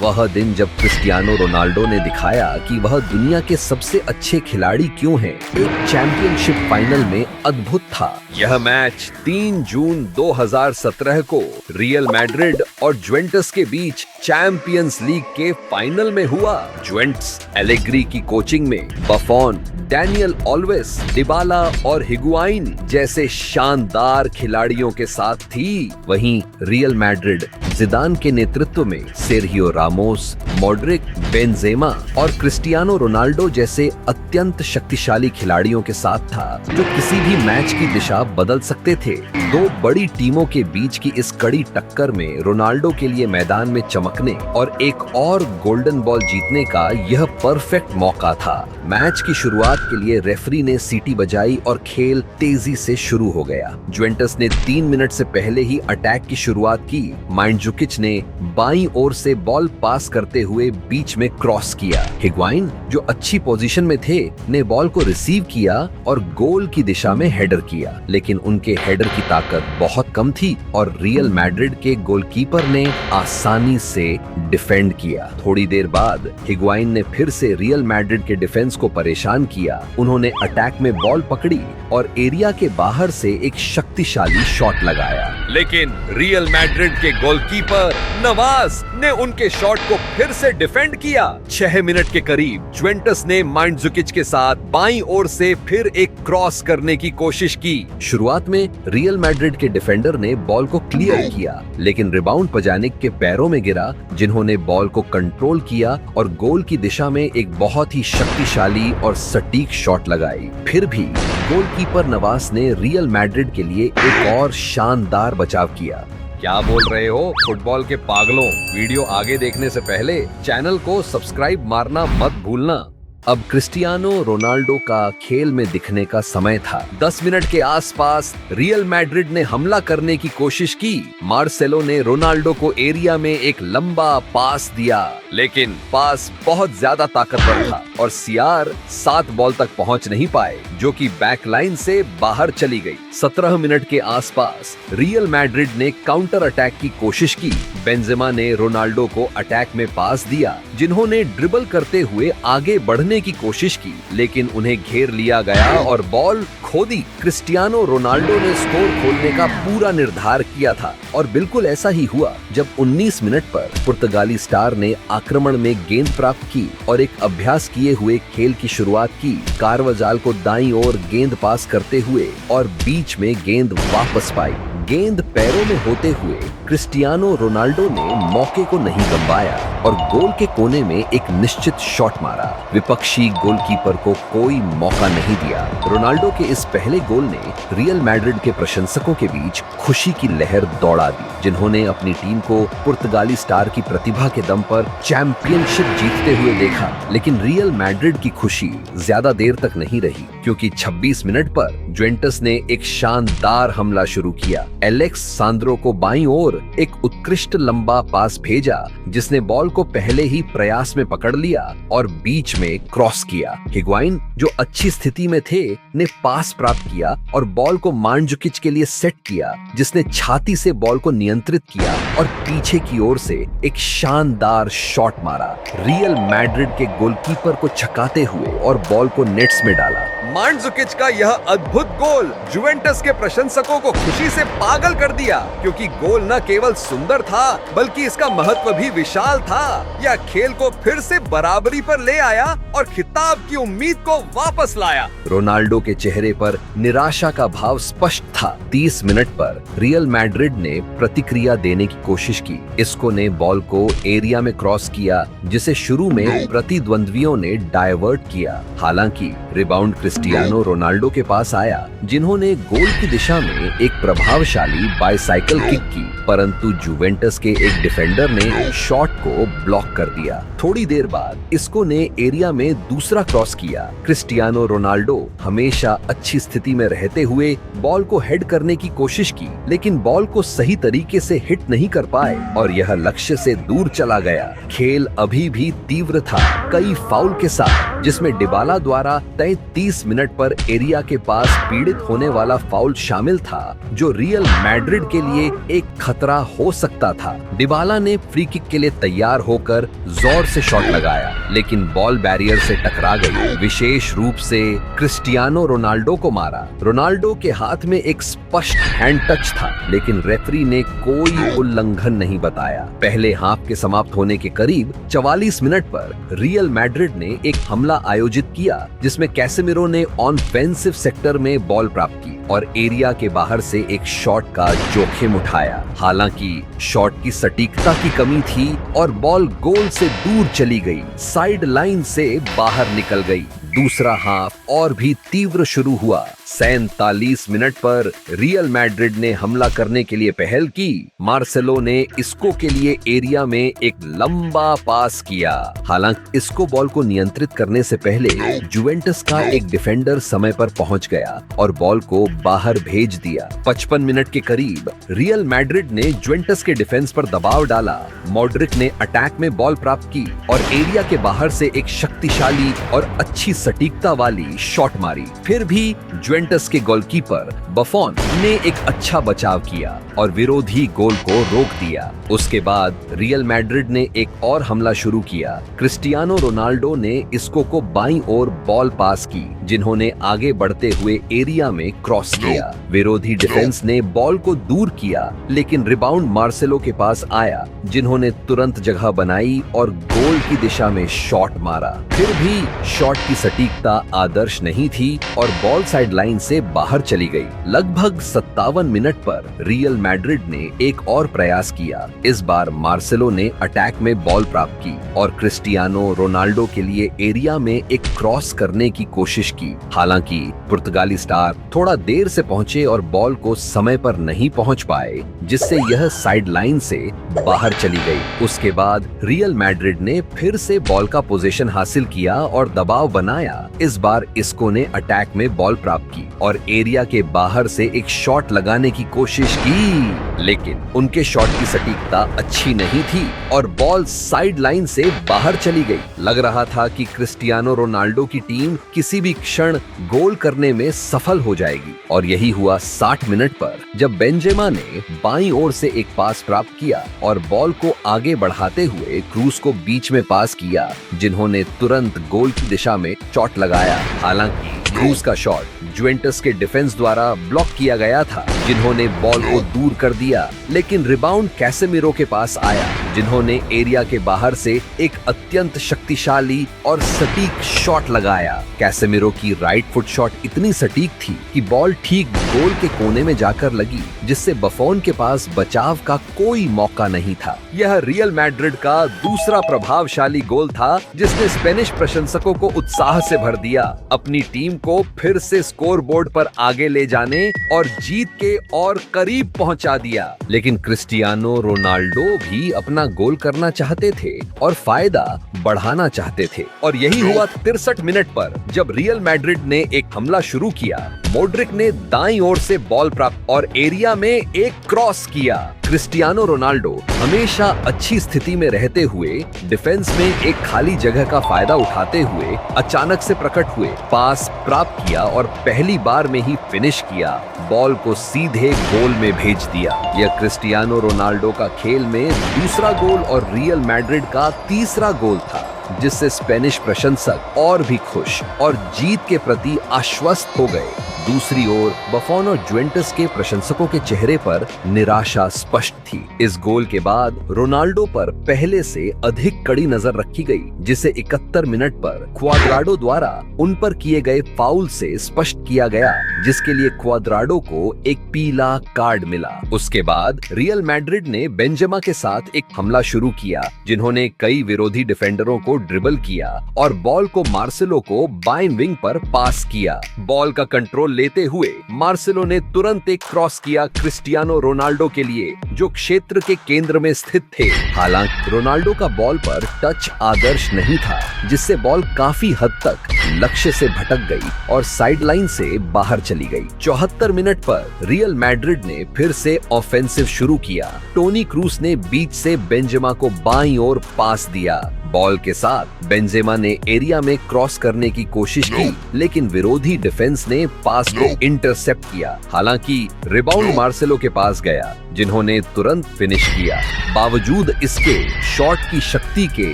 वह दिन जब क्रिस्टियानो रोनाल्डो ने दिखाया कि वह दुनिया के सबसे अच्छे खिलाड़ी क्यों हैं। एक चैंपियनशिप फाइनल में अद्भुत था। यह मैच 3 जून 2017 को रियल मैड्रिड और जुवेंटस के बीच चैंपियंस लीग के फाइनल में हुआ। जुवेंटस एलेग्री की कोचिंग में बफॉन, डैनियल ऑल्वेस, डिबाला और हिगुआइन जैसे शानदार खिलाड़ियों के साथ थी। वहीं रियल मैड्रिड जिदान के नेतृत्व में सेर्हियो रामोस, मॉड्रिक, बेंजेमा और क्रिस्टियानो रोनाल्डो जैसे अत्यंत शक्तिशाली खिलाड़ियों के साथ था, जो किसी भी मैच की दिशा बदल सकते थे। दो बड़ी टीमों के बीच की इस कड़ी टक्कर में रोनाल्डो के लिए मैदान में चमकने और एक और गोल्डन बॉल जीतने का यह परफेक्ट मौका था। मैच की शुरुआत के लिए रेफरी ने सीटी बजाई और खेल तेजी से शुरू हो गया। जुवेंटस ने 3 मिनट से पहले ही अटैक की शुरुआत की। मांडजुकिच ने बाईं ओर से बॉल पास करते हुए बीच में क्रॉस किया। हिगुआइन, जो अच्छी पोजीशन में थे, ने बॉल को रिसीव किया और गोल की दिशा में हेडर किया, लेकिन उनके हेडर की ताकत बहुत कम थी और रियल मैड्रिड के गोलकीपर ने आसानी से डिफेंड किया। थोड़ी देर बाद हिगुआइन ने फिर से रियल मैड्रिड के डिफेंस को परेशान किया। उन्होंने अटैक में बॉल पकड़ी और एरिया के बाहर से एक शक्तिशाली शॉट लगाया, लेकिन रियल मैड्रिड के गोलकीपर नवाज ने उनके शॉट को फिर से डिफेंड किया। 6 मिनट के करीब जुवेंटस ने मांडजुकिच के साथ बाईं ओर से फिर एक क्रॉस करने की कोशिश की। शुरुआत में रियल मैड्रिड के डिफेंडर ने बॉल को क्लियर किया, लेकिन रिबाउंड पजानिक के पैरों में गिरा, जिन्होंने बॉल को कंट्रोल किया और गोल की दिशा में एक बहुत ही शक्तिशाली और सटीक शॉट लगाई। फिर भी गोलकीपर नवास ने रियल मैड्रिड के लिए एक और शानदार बचाव किया। क्या बोल रहे हो फुटबॉल के पागलों? वीडियो आगे देखने से पहले चैनल को सब्सक्राइब मारना मत भूलना। अब क्रिस्टियानो रोनाल्डो का खेल में दिखने का समय था। 10 मिनट के आसपास रियल मैड्रिड ने हमला करने की कोशिश की। मार्सेलो ने रोनाल्डो को एरिया में एक लंबा पास दिया, लेकिन पास बहुत ज्यादा ताकतवर था और सीआर 7 बॉल तक पहुंच नहीं पाए, जो कि बैकलाइन से बाहर चली गई। 17 मिनट के आसपास रियल मैड्रिड ने काउंटर अटैक की कोशिश की। बेंजेमा ने रोनाल्डो को अटैक में पास दिया, जिन्होंने ड्रिबल करते हुए आगे बढ़ने की कोशिश की, लेकिन उन्हें घेर लिया गया और बॉल खो दी। क्रिस्टियानो रोनाल्डो ने स्कोर खोलने का पूरा निर्धार किया था और बिल्कुल ऐसा ही हुआ जब 19 मिनट पर पुर्तगाली स्टार ने आक्रमण में गेंद प्राप्त की और एक अभ्यास किए हुए खेल की शुरुआत की। कारवाजाल को दाईं ओर गेंद पास करते हुए और बीच में गेंद वापस पाई। गेंद पैरों में होते हुए क्रिस्टियानो रोनाल्डो ने मौके को नहीं गंवाया और गोल के कोने में एक निश्चित शॉट मारा। विपक्षी गोलकीपर को कोई मौका नहीं दिया। रोनाल्डो के इस पहले गोल ने रियल मैड्रिड के प्रशंसकों के बीच खुशी की लहर दौड़ा दी, जिन्होंने अपनी टीम को पुर्तगाली स्टार की प्रतिभा के दम पर चैंपियनशिप जीतते हुए देखा। लेकिन रियल मैड्रिड की खुशी ज्यादा देर तक नहीं रही, क्योंकि 26 मिनट पर जुवेंटस ने एक शानदार हमला शुरू किया। एलेक्स सांद्रो को बाईं ओर एक उत्कृष्ट लंबा पास भेजा, जिसने बॉल को पहले ही प्रयास में पकड़ लिया और बीच में क्रॉस किया। हिगुआइन, जो अच्छी स्थिति में थे, ने पास प्राप्त किया और बॉल को मांडजुकिच के लिए सेट किया, जिसने छाती से बॉल को नियंत्रित किया और पीछे की ओर से एक शानदार शॉट मारा, रियल मैड्रिड के गोलकीपर को छकाते हुए और बॉल को नेट्स में डाला। मांडजुकिच का यह अद्भुत गोल जुवेंटस के प्रशंसकों को खुशी से पागल कर दिया, क्योंकि गोल न केवल सुंदर था बल्कि इसका महत्व भी विशाल था। यह खेल को फिर से बराबरी पर ले आया और खिताब की उम्मीद को वापस लाया। रोनाल्डो के चेहरे पर निराशा का भाव स्पष्ट था। 30 मिनट पर रियल मैड्रिड ने प्रतिक्रिया देने की कोशिश की। इसको ने बॉल को एरिया में क्रॉस किया, जिसे शुरू में प्रतिद्वंद्वियों ने डायवर्ट किया। हालांकि रिबाउंड क्रिस्टियानो रोनाल्डो के पास आया, जिन्होंने गोल की दिशा में एक प्रभावशाली बाइसाइकिल किक की, परंतु जुवेंटस के एक डिफेंडर ने शॉट को ब्लॉक कर दिया। थोड़ी देर बाद इसको ने एरिया में दूसरा क्रॉस किया। क्रिस्टियानो रोनाल्डो हमेशा अच्छी स्थिति में रहते हुए बॉल को हेड करने की कोशिश की, लेकिन बॉल को सही तरीके से हिट नहीं कर पाए और यह लक्ष्य से दूर चला गया। खेल अभी भी तीव्र था, कई फाउल के साथ, जिसमें डिबाला द्वारा तय 30 मिनट पर एरिया के पास पीड़ित होने वाला फाउल शामिल था, जो रियल मैड्रिड के लिए एक खतरा हो सकता था। डिबाला ने फ्री किक के लिए तैयार होकर जोर से शॉट लगाया, लेकिन बॉल बैरियर से टकरा गई। विशेष रूप से क्रिस्टियानो रोनाल्डो को मारा। रोनाल्डो के हाथ में एक स्पष्ट हैंड टच था, लेकिन रेफरी ने कोई उल्लंघन नहीं बताया। पहले हाफ के समाप्त होने के करीब 44 मिनट पर रियल मैड्रिड ने एक हमला आयोजित किया, जिसमें कैसेमिरो ने ऑफेंसिव सेक्टर में बॉल प्राप्त की और एरिया के बाहर से एक शॉट का जोखिम उठाया। हालांकि शॉट की सटीकता की कमी थी और बॉल गोल से दूर चली गई, साइड लाइन से बाहर निकल गई। दूसरा हाफ और भी तीव्र शुरू हुआ। 47 मिनट पर रियल मैड्रिड ने हमला करने के लिए पहल की। मार्सेलो ने इसको के लिए एरिया में एक लंबा पास किया। हालांकि इसको बॉल को नियंत्रित करने से पहले जुवेंटस का एक डिफेंडर समय पर पहुंच गया और बॉल को बाहर भेज दिया। 55 मिनट के करीब रियल मैड्रिड ने जुवेंटस के डिफेंस पर दबाव डाला। मॉड्रिक ने अटैक में बॉल प्राप्त की और एरिया के बाहर से एक शक्तिशाली और अच्छी सटीकता वाली शॉट मारी। फिर भी जुवेंटस के गोलकीपर बफोन ने एक अच्छा बचाव किया और विरोधी गोल को रोक दिया। उसके बाद रियल मैड्रिड ने एक और हमला शुरू किया। क्रिस्टियानो रोनाल्डो ने इसको को बाईं ओर बॉल पास की, जिन्होंने आगे बढ़ते हुए एरिया में क्रॉस किया। विरोधी डिफेंस ने बॉल को दूर किया, लेकिन रिबाउंड मार्सेलो के पास आया, जिन्होंने तुरंत जगह बनाई और गोल की दिशा में शॉट मारा। फिर भी शॉट की सटीकता आदर्श नहीं थी और बॉल साइड लाइन से बाहर चली गई। लगभग 57 मिनट पर रियल मैड्रिड ने एक और प्रयास किया। इस बार मार्सेलो ने अटैक में बॉल प्राप्त की और क्रिस्टियानो रोनाल्डो के लिए एरिया में एक क्रॉस करने की कोशिश की। हालांकि पुर्तगाली स्टार थोड़ा देर से पहुंचे और बॉल को समय पर नहीं पहुंच पाए, जिससे यह साइड लाइन से बाहर चली गई। उसके बाद रियल मैड्रिड ने फिर से बॉल का पोजीशन हासिल किया और दबाव बनाया। इस बार इसको ने अटैक में बॉल प्राप्त की और एरिया के बाहर से एक शॉट लगाने की कोशिश की, लेकिन उनके शॉट की सटीकता अच्छी नहीं थी और बॉल साइड लाइन से बाहर चली गई। लग रहा था कि क्रिस्टियानो रोनाल्डो की टीम किसी भी क्षण गोल करने में सफल हो जाएगी, और यही हुआ 60 मिनट पर, जब बेंजेमा ने बाईं ओर से एक पास प्राप्त किया और बॉल को आगे बढ़ाते हुए क्रूस को बीच में पास किया, जिन्होंने तुरंत गोल की दिशा में शॉट लगाया। हालांकि क्रूस का शॉट जुवेंटस के डिफेंस द्वारा ब्लॉक किया गया था, जिन्होंने बॉल को दूर कर दिया, लेकिन रिबाउंड कैसेमिरो के पास आया, जिन्होंने एरिया के बाहर से एक अत्यंत शक्तिशाली और सटीक शॉट लगाया। कैसेमिरो की राइट फुट शॉट इतनी सटीक थी कि बॉल ठीक गोल के कोने में जाकर लगी, जिससे बफोन के पास बचाव का कोई मौका नहीं था। यह रियल मैड्रिड का दूसरा प्रभावशाली गोल था, जिसने स्पेनिश प्रशंसकों को उत्साह से भर दिया, अपनी टीम को फिर से स्कोर बोर्ड पर आगे ले जाने और जीत के और करीब पहुंचा दिया। लेकिन क्रिस्टियानो रोनाल्डो भी अपना गोल करना चाहते थे और फायदा बढ़ाना चाहते थे, और यही हुआ 63 मिनट पर, जब रियल मैड्रिड ने एक हमला शुरू किया। मॉड्रिक ने दाईं ओर से बॉल प्राप्त और एरिया में एक क्रॉस किया। क्रिस्टियानो रोनाल्डो हमेशा अच्छी स्थिति में रहते हुए डिफेंस में एक खाली जगह का फायदा उठाते हुए अचानक से प्रकट हुए, पास प्राप्त किया और पहली बार में ही फिनिश किया। बॉल को सीधे गोल में भेज दिया। यह क्रिस्टियानो रोनाल्डो का खेल में दूसरा गोल और रियल मैड्रिड का तीसरा गोल था, जिससे स्पेनिश प्रशंसक और भी खुश और जीत के प्रति आश्वस्त हो गए। दूसरी ओर बफोन और जुवेंटस के प्रशंसकों के चेहरे पर निराशा स्पष्ट थी। इस गोल के बाद रोनाल्डो पर पहले से अधिक कड़ी नजर रखी गई, जिसे 71 मिनट पर क्वाद्राडो द्वारा उन पर किए गए फाउल से स्पष्ट किया गया, जिसके लिए क्वाद्राडो को एक पीला कार्ड मिला। उसके बाद रियल मैड्रिड ने बेंजेमा के साथ एक हमला शुरू किया, जिन्होंने कई विरोधी डिफेंडरों को ड्रिबल किया और बॉल को मार्सेलो को बाएं विंग पर पास किया। बॉल का कंट्रोल लेते हुए मार्सेलो ने तुरंत एक क्रॉस किया क्रिस्टियानो रोनाल्डो के लिए, जो क्षेत्र के केंद्र में स्थित थे। हालांकि रोनाल्डो का बॉल पर टच आदर्श नहीं था, जिससे बॉल काफी हद तक लक्ष्य से भटक गई और साइड लाइन से बाहर चली गई। 74 मिनट पर रियल मैड्रिड ने फिर से ऑफेंसिव शुरू किया। टोनी क्रूस ने बीच से बेंजेमा को बाईं ओर पास दिया। बॉल के साथ बेंजेमा ने एरिया में क्रॉस करने की कोशिश की, लेकिन विरोधी डिफेंस ने पास को इंटरसेप्ट किया। हालांकि रिबाउंड मार्सेलो के पास गया, जिन्होंने तुरंत फिनिश किया। बावजूद इसके शॉट की शक्ति के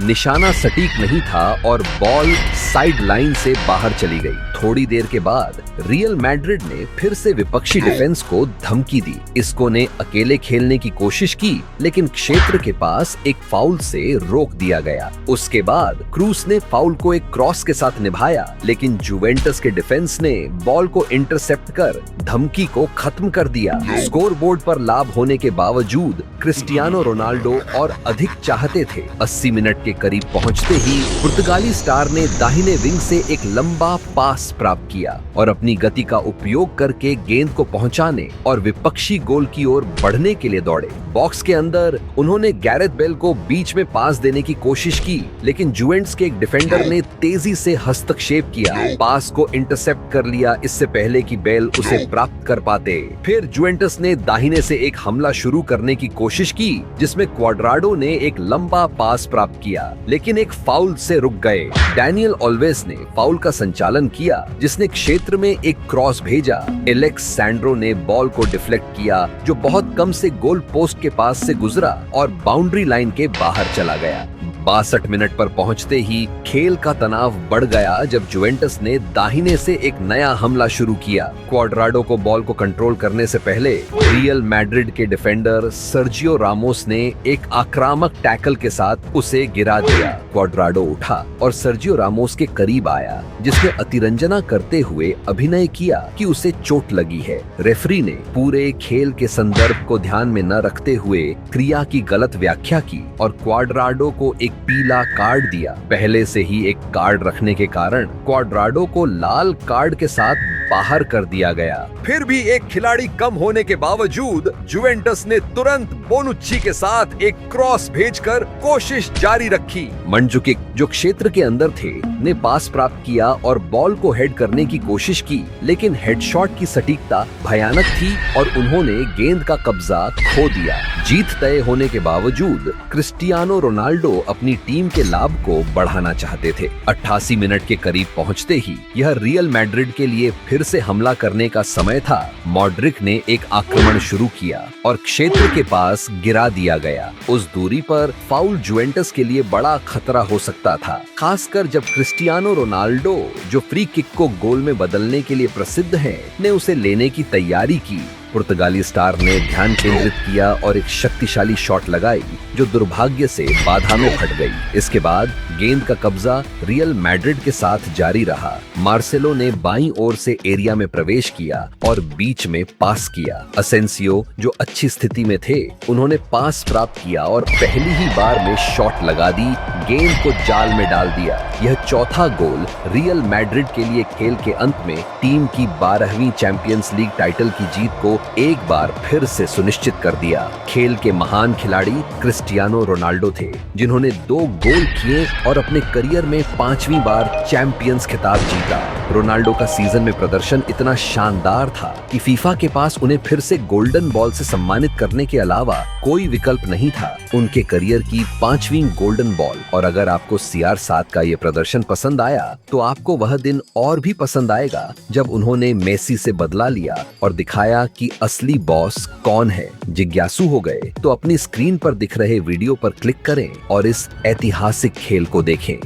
निशाना सटीक नहीं था और बॉल साइड लाइन से बाहर चली गई। थोड़ी देर के बाद रियल मैड्रिड ने फिर से विपक्षी डिफेंस को धमकी दी। इसको ने अकेले खेलने की कोशिश की, लेकिन क्षेत्र के पास एक फाउल से रोक दिया गया। उसके बाद क्रूस ने फाउल को एक क्रॉस के साथ निभाया, लेकिन जुवेंटस के डिफेंस ने बॉल को इंटरसेप्ट कर धमकी को खत्म कर दिया। स्कोरबोर्ड पर लाभ होने के बावजूद क्रिस्टियानो रोनाल्डो और अधिक चाहते थे। 80 मिनट के करीब पहुंचते ही पुर्तगाली स्टार ने दाहिने विंग से एक लंबा पास प्राप्त किया और अपनी गति का उपयोग करके गेंद को पहुंचाने और विपक्षी गोल की ओर बढ़ने के लिए दौड़े। बॉक्स के अंदर उन्होंने गैरेथ बेल को बीच में पास देने की कोशिश की, लेकिन जुवेंटस के एक डिफेंडर ने तेजी से हस्तक्षेप किया, पास को इंटरसेप्ट कर लिया इससे पहले कि बेल उसे प्राप्त कर पाते। फिर जुवेंटस ने दाहिने से एक हमला शुरू करने की कोशिश की, जिसमें क्वाड्राडो ने एक लंबा पास प्राप्त किया, लेकिन एक फाउल से रुक गए। डैनियल ऑल्वेस ने फाउल का संचालन किया, जिसने क्षेत्र में एक क्रॉस भेजा। एलेक्स सैंड्रो ने बॉल को डिफ्लेक्ट किया, जो बहुत कम से गोल पोस्ट के पास से गुजरा और बाउंड्री लाइन के बाहर चला गया। 62 मिनट पर पहुंचते ही खेल का तनाव बढ़ गया जब जुवेंटस ने दाहिने से एक नया हमला शुरू किया। क्वाड्राडो को बॉल को कंट्रोल करने से पहले रियल मैड्रिड के डिफेंडर सर्जियो रामोस ने एक आक्रामक टैकल के साथ उसे गिरा दिया। क्वाड्राडो उठा और सर्जियो रामोस के करीब आया, जिसने अतिरंजना करते हुए अभिनय किया कि उसे चोट लगी है। रेफरी ने पूरे खेल के संदर्भ को ध्यान में न रखते हुए क्रिया की गलत व्याख्या की और क्वाड्राडो को एक पीला कार्ड दिया। पहले से ही एक कार्ड रखने के कारण क्वाड्राडो को लाल कार्ड के साथ बाहर कर दिया गया। फिर भी एक खिलाड़ी कम होने के बावजूद जुवेंटस ने तुरंत बोनुच्ची के साथ एक क्रॉस भेजकर कोशिश जारी रखी। मंजुकिक, जो क्षेत्र के अंदर थे, ने पास प्राप्त किया और बॉल को हेड करने की कोशिश की, लेकिन हेडशॉट की सटीकता भयानक थी और उन्होंने गेंद का कब्जा खो दिया। जीत तय होने के बावजूद क्रिस्टियानो रोनाल्डो अपनी टीम के लाभ को बढ़ाना चाहते थे। 88 मिनट के करीब पहुंचते ही यह रियल मैड्रिड के लिए फिर से हमला करने का समय था। मॉड्रिक ने एक आक्रमण शुरू किया और क्षेत्र के पास गिरा दिया गया। उस दूरी पर फाउल जुवेंटस के लिए बड़ा खतरा हो सकता था, खासकर जब क्रिस्टियानो रोनाल्डो, जो फ्री किक को गोल में बदलने के लिए प्रसिद्ध है, ने उसे लेने की तैयारी की। पुर्तगाली स्टार ने ध्यान केंद्रित किया और एक शक्तिशाली शॉट लगाई, जो दुर्भाग्य से बाधा में फट गई। इसके बाद गेंद का कब्जा रियल मैड्रिड के साथ जारी रहा। मार्सेलो ने बाईं ओर से एरिया में प्रवेश किया और बीच में पास किया। असेंसियो, जो अच्छी स्थिति में थे, उन्होंने पास प्राप्त किया और पहली ही बार में शॉट लगा दी, गेंद को जाल में डाल दिया। यह चौथा गोल रियल मैड्रिड के लिए खेल के अंत में टीम की 12वीं चैंपियंस लीग टाइटल की जीत को एक बार फिर से सुनिश्चित कर दिया। खेल के महान खिलाड़ी क्रिस्टियानो रोनाल्डो थे, जिन्होंने 2 गोल किए और अपने करियर में 5वीं बार चैंपियंस खिताब जीता। रोनाल्डो का सीजन में प्रदर्शन इतना शानदार था कि फीफा के पास उन्हें फिर से गोल्डन बॉल से सम्मानित करने के अलावा कोई विकल्प नहीं था। उनके करियर की 5वीं गोल्डन बॉल। और अगर आपको CR7 का ये प्रदर्शन पसंद आया, तो आपको वह दिन और भी पसंद आएगा जब उन्होंने मेसी से बदला लिया और दिखाया कि असली बॉस कौन है। जिज्ञासु हो गए तो अपनी स्क्रीन पर दिख रहे वीडियो पर क्लिक करें और इस ऐतिहासिक खेल को देखें।